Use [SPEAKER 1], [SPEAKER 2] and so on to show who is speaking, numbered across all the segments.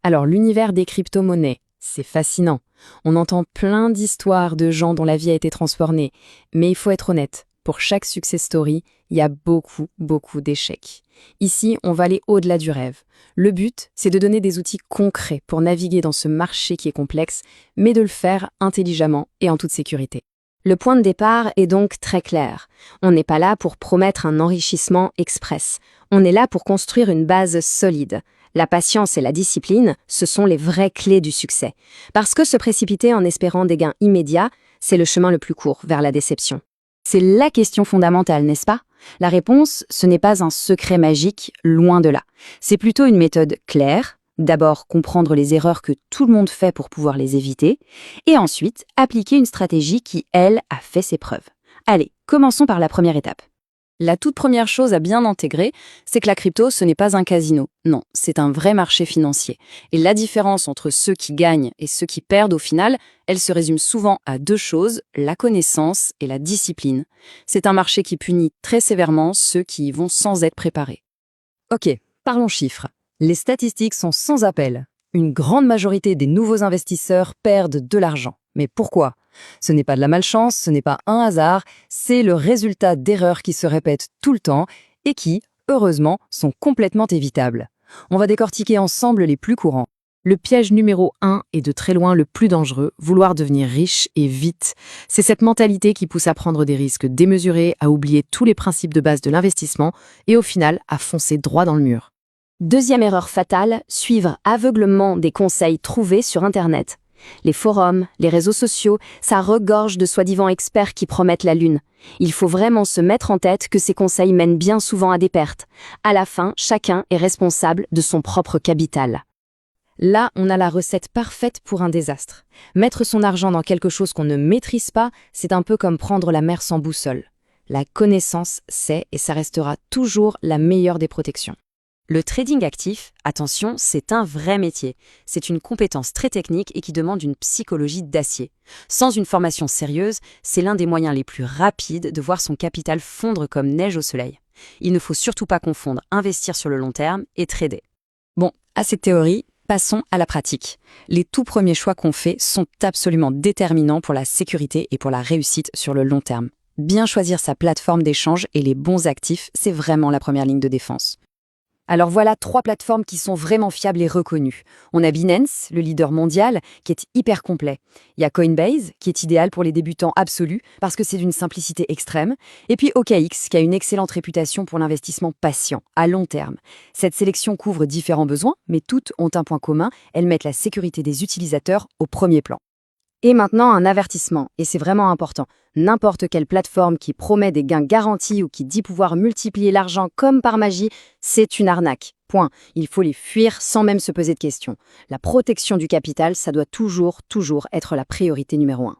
[SPEAKER 1] Alors, l'univers des crypto-monnaies, c'est fascinant. On entend plein d'histoires de gens dont la vie a été transformée. Mais il faut être honnête, pour chaque success story, il y a beaucoup d'échecs. Ici, on va aller au-delà du rêve. Le but, c'est de donner des outils concrets pour naviguer dans ce marché qui est complexe, mais de le faire intelligemment et en toute sécurité.
[SPEAKER 2] Le point de départ est donc très clair. On n'est pas là pour promettre un enrichissement express. On est là pour construire une base solide. La patience et la discipline, ce sont les vraies clés du succès. Parce que se précipiter en espérant des gains immédiats, c'est le chemin le plus court vers la déception. C'est la question fondamentale, n'est-ce pas? La réponse, ce n'est pas un secret magique, loin de là. C'est plutôt une méthode claire. D'abord, comprendre les erreurs que tout le monde fait pour pouvoir les éviter, et ensuite, appliquer une stratégie qui, elle, a fait ses preuves. Allez, commençons par la première étape.
[SPEAKER 1] La toute première chose à bien intégrer, c'est que la crypto, ce n'est pas un casino. Non, c'est un vrai marché financier. Et la différence entre ceux qui gagnent et ceux qui perdent au final, elle se résume souvent à deux choses, la connaissance et la discipline. C'est un marché qui punit très sévèrement ceux qui y vont sans être préparés.
[SPEAKER 3] Ok, parlons chiffres. Les statistiques sont sans appel. Une grande majorité des nouveaux investisseurs perdent de l'argent. Mais pourquoi? Ce n'est pas de la malchance, ce n'est pas un hasard, c'est le résultat d'erreurs qui se répètent tout le temps et qui, heureusement, sont complètement évitables. On va décortiquer ensemble les plus courants.
[SPEAKER 1] Le piège numéro 1 est de très loin le plus dangereux, vouloir devenir riche et vite. C'est cette mentalité qui pousse à prendre des risques démesurés, à oublier tous les principes de base de l'investissement et au final à foncer droit dans le mur.
[SPEAKER 2] Deuxième erreur fatale, suivre aveuglement des conseils trouvés sur Internet. Les forums, les réseaux sociaux, ça regorge de soi-disant experts qui promettent la lune. Il faut vraiment se mettre en tête que ces conseils mènent bien souvent à des pertes. À la fin, chacun est responsable de son propre capital.
[SPEAKER 1] Là, on a la recette parfaite pour un désastre. Mettre son argent dans quelque chose qu'on ne maîtrise pas, c'est un peu comme prendre la mer sans boussole. La connaissance, c'est et ça restera toujours la meilleure des protections.
[SPEAKER 4] Le trading actif, attention, c'est un vrai métier. C'est une compétence très technique et qui demande une psychologie d'acier. Sans une formation sérieuse, c'est l'un des moyens les plus rapides de voir son capital fondre comme neige au soleil. Il ne faut surtout pas confondre investir sur le long terme et trader.
[SPEAKER 3] Bon, assez de théorie, passons à la pratique. Les tout premiers choix qu'on fait sont absolument déterminants pour la sécurité et pour la réussite sur le long terme. Bien choisir sa plateforme d'échange et les bons actifs, c'est vraiment la première ligne de défense. Alors voilà 3 plateformes qui sont vraiment fiables et reconnues. On a Binance, le leader mondial, qui est hyper complet. Il y a Coinbase, qui est idéal pour les débutants absolus, parce que c'est d'une simplicité extrême. Et puis OKX, qui a une excellente réputation pour l'investissement patient, à long terme. Cette sélection couvre différents besoins, mais toutes ont un point commun, elles mettent la sécurité des utilisateurs au premier plan.
[SPEAKER 2] Et maintenant, un avertissement, et c'est vraiment important. N'importe quelle plateforme qui promet des gains garantis ou qui dit pouvoir multiplier l'argent comme par magie, c'est une arnaque. Point. Il faut les fuir sans même se poser de questions. La protection du capital, ça doit toujours être la priorité numéro 1.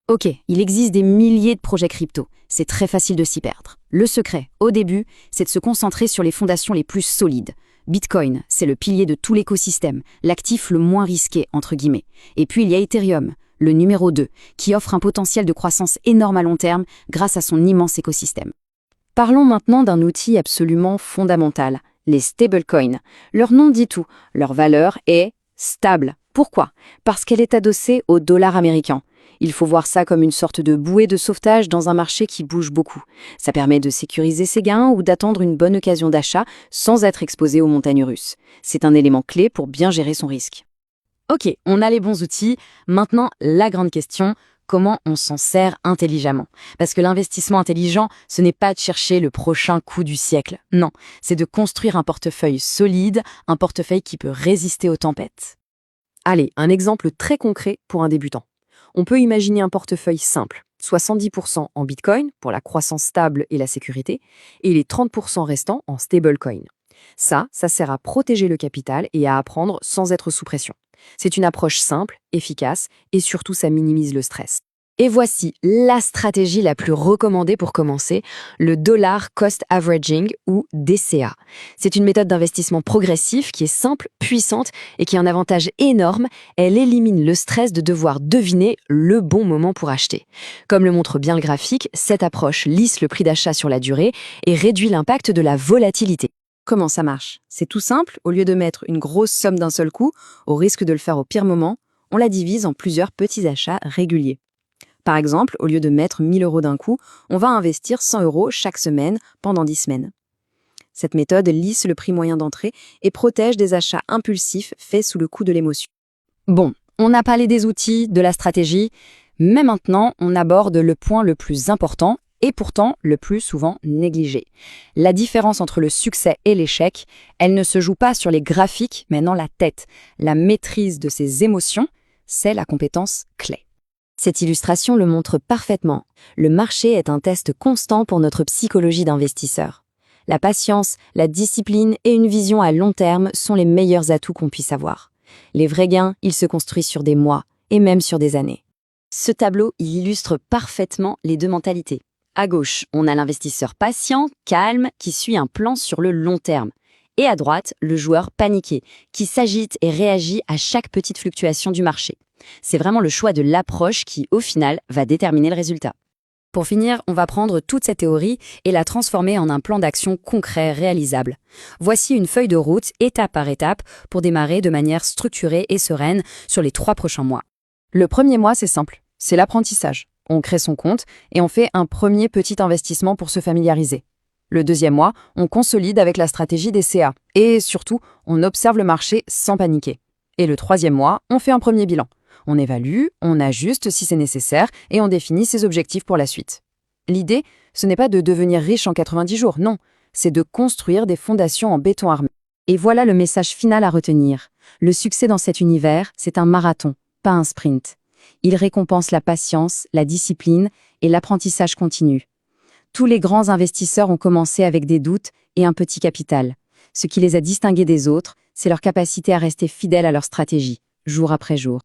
[SPEAKER 2] Ok, il existe des milliers de projets crypto. C'est très facile de s'y perdre. Le secret, au début, c'est de se concentrer sur les fondations les plus solides. Bitcoin, c'est le pilier de tout l'écosystème, l'actif le moins risqué, entre guillemets. Et puis il y a Ethereum, le numéro 2, qui offre un potentiel de croissance énorme à long terme grâce à son immense écosystème. Parlons maintenant d'un outil absolument fondamental, les stablecoins. Leur nom dit tout, leur valeur est stable. Pourquoi? Parce qu'elle est adossée au dollar américain. Il faut voir ça comme une sorte de bouée de sauvetage dans un marché qui bouge beaucoup. Ça permet de sécuriser ses gains ou d'attendre une bonne occasion d'achat sans être exposé aux montagnes russes. C'est un élément clé pour bien gérer son risque.
[SPEAKER 4] Ok, on a les bons outils. Maintenant, la grande question, comment on s'en sert intelligemment? Parce que l'investissement intelligent, ce n'est pas de chercher le prochain coup du siècle. Non, c'est de construire un portefeuille solide, un portefeuille qui peut résister aux tempêtes.
[SPEAKER 3] Allez, un exemple très concret pour un débutant. On peut imaginer un portefeuille simple, 70% en Bitcoin pour la croissance stable et la sécurité, et les 30% restants en stablecoin. Ça sert à protéger le capital et à apprendre sans être sous pression. C'est une approche simple, efficace, et surtout ça minimise le stress.
[SPEAKER 2] Et voici la stratégie la plus recommandée pour commencer, le Dollar Cost Averaging ou DCA. C'est une méthode d'investissement progressif qui est simple, puissante et qui a un avantage énorme. Elle élimine le stress de devoir deviner le bon moment pour acheter. Comme le montre bien le graphique, cette approche lisse le prix d'achat sur la durée et réduit l'impact de la volatilité. Comment ça marche? C'est tout simple, au lieu de mettre une grosse somme d'un seul coup, au risque de le faire au pire moment, on la divise en plusieurs petits achats réguliers. Par exemple, au lieu de mettre 1 000 € d'un coup, on va investir 100 € chaque semaine pendant 10 semaines. Cette méthode lisse le prix moyen d'entrée et protège des achats impulsifs faits sous le coup de l'émotion.
[SPEAKER 3] Bon, on a parlé des outils, de la stratégie, mais maintenant on aborde le point le plus important et pourtant le plus souvent négligé. La différence entre le succès et l'échec, elle ne se joue pas sur les graphiques, mais dans la tête. La maîtrise de ses émotions, c'est la compétence clé.
[SPEAKER 2] Cette illustration le montre parfaitement. Le marché est un test constant pour notre psychologie d'investisseur. La patience, la discipline et une vision à long terme sont les meilleurs atouts qu'on puisse avoir. Les vrais gains, ils se construisent sur des mois et même sur des années.
[SPEAKER 4] Ce tableau il illustre parfaitement les deux mentalités. À gauche, on a l'investisseur patient, calme, qui suit un plan sur le long terme. Et à droite, le joueur paniqué, qui s'agite et réagit à chaque petite fluctuation du marché. C'est vraiment le choix de l'approche qui, au final, va déterminer le résultat.
[SPEAKER 3] Pour finir, on va prendre toute cette théorie et la transformer en un plan d'action concret, réalisable. Voici une feuille de route, étape par étape, pour démarrer de manière structurée et sereine sur les 3 prochains mois.
[SPEAKER 1] Le premier mois, c'est simple, c'est l'apprentissage. On crée son compte et on fait un premier petit investissement pour se familiariser. Le deuxième mois, on consolide avec la stratégie des CA. Et surtout, on observe le marché sans paniquer. Et le troisième mois, on fait un premier bilan. On évalue, on ajuste si c'est nécessaire et on définit ses objectifs pour la suite. L'idée, ce n'est pas de devenir riche en 90 jours, non. C'est de construire des fondations en béton armé.
[SPEAKER 2] Et voilà le message final à retenir. Le succès dans cet univers, c'est un marathon, pas un sprint. Il récompense la patience, la discipline et l'apprentissage continu. Tous les grands investisseurs ont commencé avec des doutes et un petit capital. Ce qui les a distingués des autres, c'est leur capacité à rester fidèles à leur stratégie, jour après jour.